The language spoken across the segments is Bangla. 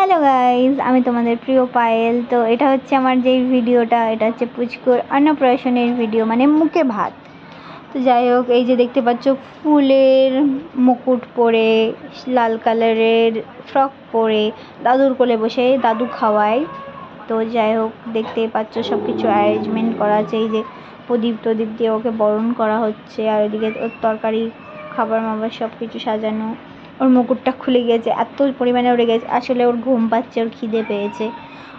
হ্যালো গাইজ, আমি তোমাদের প্রিয় পায়েল। তো এটা হচ্ছে আমার যেই ভিডিওটা, এটা হচ্ছে পুচকুর অন্নপ্রাশনের ভিডিও, মানে মুখে ভাত। তো যাই হোক, এই যে দেখতে পাচ্ছ ফুলের মুকুট পরে, লাল কালারের ফ্রক পরে দাদুর কোলে বসে দাদু খাওয়ায়। তো যাই হোক, দেখতেই পাচ্ছ সব কিছু অ্যারেঞ্জমেন্ট করা আছে। এই যে প্রদীপ টদীপ দিয়ে ওকে বরণ করা হচ্ছে, আর ওইদিকে ওর তরকারি খাবার মাবার সব কিছু সাজানো। ওর মুকুটটা খুলে গিয়েছে, এত পরিমাণে উড়ে গেছে। আসলে ওর ঘুম পাচ্ছে, ওর খিদে পেয়েছে।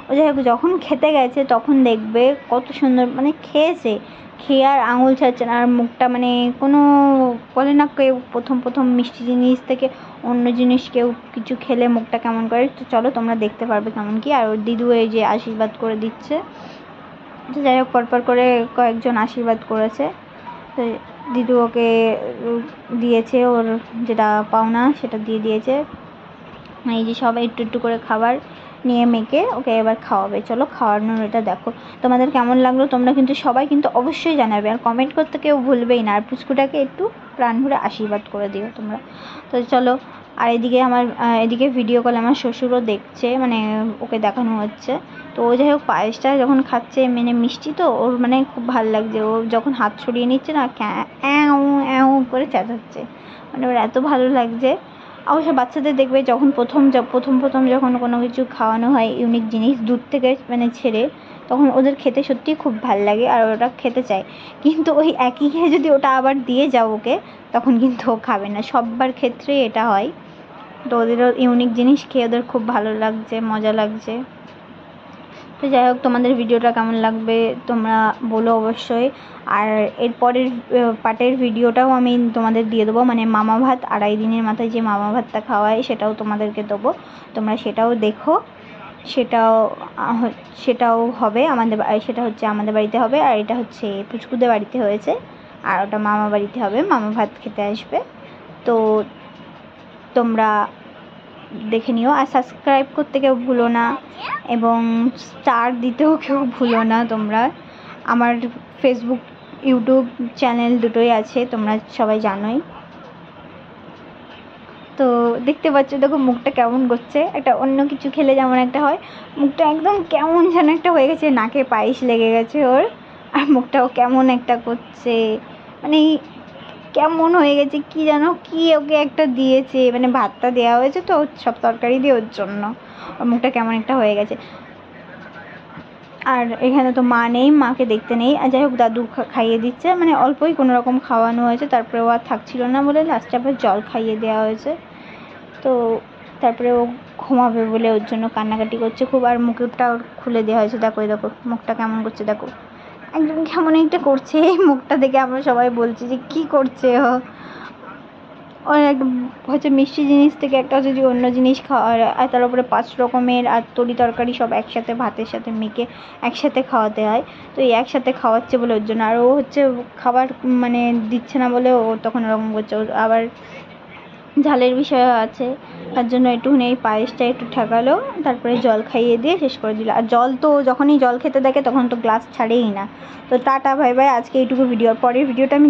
ও যাই হোক, যখন খেতে গেছে তখন দেখবে কত সুন্দর, মানে খেয়েছে, খেয়ে আর আঙুল ছাড়ছে না। আর মুখটা মানে কোনো, বলে না কেউ প্রথম মিষ্টি জিনিস থেকে অন্য জিনিস কেউ কিছু খেলে মুখটা কেমন করে, তো চলো তোমরা দেখতে পারবে কেমন কি। আর ওর দিদু এই যে আশীর্বাদ করে দিচ্ছে। তো যাই হোক, পরপর করে কয়েকজন আশীর্বাদ করেছে। তো দিদু ওকে দিয়েছে ওর যেটা পাওনা, সেটা দিয়ে দিয়েছে। এই যে সবাই একটু একটু করে খাবার নিয়ে মেখে ওকে এবার খাওয়াবে। চলো খাওয়ানোর এটা দেখো তোমাদের কেমন লাগলো। তোমরা কিন্তু সবাই কিন্তু অবশ্যই জানাবে, আর কমেন্ট করতে কেউ ভুলবেই না। আর পুচকুটাকে একটু প্রাণ ভরে আশীর্বাদ করে দিও তোমরা। তো চলো। আর এদিকে এদিকে ভিডিও কলে আমার শ্বশুরও দেখছে, মানে ওকে দেখানো হচ্ছে। তো ও যাই হোক, পায়েসটা যখন খাচ্ছে, মানে মিষ্টি তো ওর মানে খুব ভালো লাগছে। ও যখন হাত ছড়িয়ে নিচ্ছে না, অ্যাও অ্যাও করে চেঁচাচ্ছে, মানে ওর এত ভালো লাগছে। অবশ্য বাচ্চাদের দেখবে যখন প্রথম যখন কোনো কিছু খাওয়ানো হয়, ইউনিক জিনিস দুধ থেকে মানে ছেড়ে, তখন ওদের খেতে সত্যিই খুব ভাল লাগে আর ওটা খেতে চায়। কিন্তু ওই একই খেয়ে যদি ওটা আবার দিয়ে যাও ওকে, তখন কিন্তু ও খাবে না। সববার ক্ষেত্রেই এটা হয়। তো ওদেরও ইউনিক জিনিস খেয়ে ওদের খুব ভালো লাগছে, মজা লাগছে। তো যাই হোক, তোমাদের ভিডিওটা কেমন লাগবে তোমরা বলো অবশ্যই। আর এরপরের পার্টের ভিডিওটাও আমি তোমাদের দিয়ে দেবো, মানে মামা ভাত, 2.5 দিনের মাথায় যে মামা ভাতটা খাওয়ায় সেটাও তোমাদেরকে দেবো। তোমরা সেটাও দেখো। সেটাও হবে আমাদের, সেটা হচ্ছে আমাদের বাড়িতে হবে, আর এটা হচ্ছে পুচকুদের বাড়িতে হয়েছে, আর ওটা মামা বাড়িতে হবে, মামা ভাত খেতে আসবে। তো তোমরা দেখে নিও। আর সাবস্ক্রাইব করতে কেউ ভুলো না, এবং স্টার দিতেও কেউ ভুলো না তোমরা। আমার ফেসবুক ইউটিউব চ্যানেল দুটোই আছে, তোমরা সবাই জানোই। তো দেখতে পাচ্ছ, দেখো মুখটা কেমন করছে। একটা অন্য কিছু খেলে যেমন একটা হয়, মুখটা একদম কেমন যেন একটা হয়ে গেছে, নাকে পায়েস লেগে গেছে ওর। আর মুখটাও কেমন একটা করছে, মানে কেমন হয়ে গেছে কি জানো, কি ওকে একটা দিয়েছে, মানে ভাতটা দেওয়া হয়েছে তো সব তরকারি দিয়ে, ওর জন্য ওর মুখটা কেমন একটা হয়ে গেছে। আর এখানে তো মা নেই, মাকে দেখতে নেই। আর যাই হোক, দাদু খাইয়ে দিচ্ছে, মানে অল্পই কোনো রকম খাওয়ানো হয়েছে। তারপরে ও আর থাকছিল না বলে লাস্টে আবার জল খাইয়ে দেওয়া হয়েছে। তো তারপরে ও ঘুমাবে বলে ওর জন্য কান্নাকাটি করছে খুব। আর মুখটা ওর খুলে দেওয়া হয়েছে, দেখো দেখো মুখটা কেমন করছে, দেখো একদম কেমন একটা করছে। এই মুখটা দেখে আমরা সবাই বলছি যে কি করছে ও। ওর একটা হচ্ছে মিষ্টি জিনিস থেকে একটা হচ্ছে যে অন্য জিনিস খাওয়ার, আর তার উপরে 5 রকমের আর তরি তরকারি সব একসাথে ভাতের সাথে মেখে একসাথে খাওয়াতে হয়। তো এই একসাথে খাওয়াচ্ছে বলে ওর জন্য। আর ও হচ্ছে খাবার মানে দিচ্ছে না বলে ও তখন ওরকম করছে। আবার ঝালের বিষয় আছে, তার জন্য একটুখানি এই পায়েসটা একটু ঠেকালো, তারপরে জল খাইয়ে দিয়ে শেষ করে দিল। আর জল তো যখনই জল খেতে দেখে তখন তো গ্লাস ছাড়েই না। তো টাটা, বাই বাই, আজকে এইটুকু ভিডিও। পরের ভিডিওটা আমি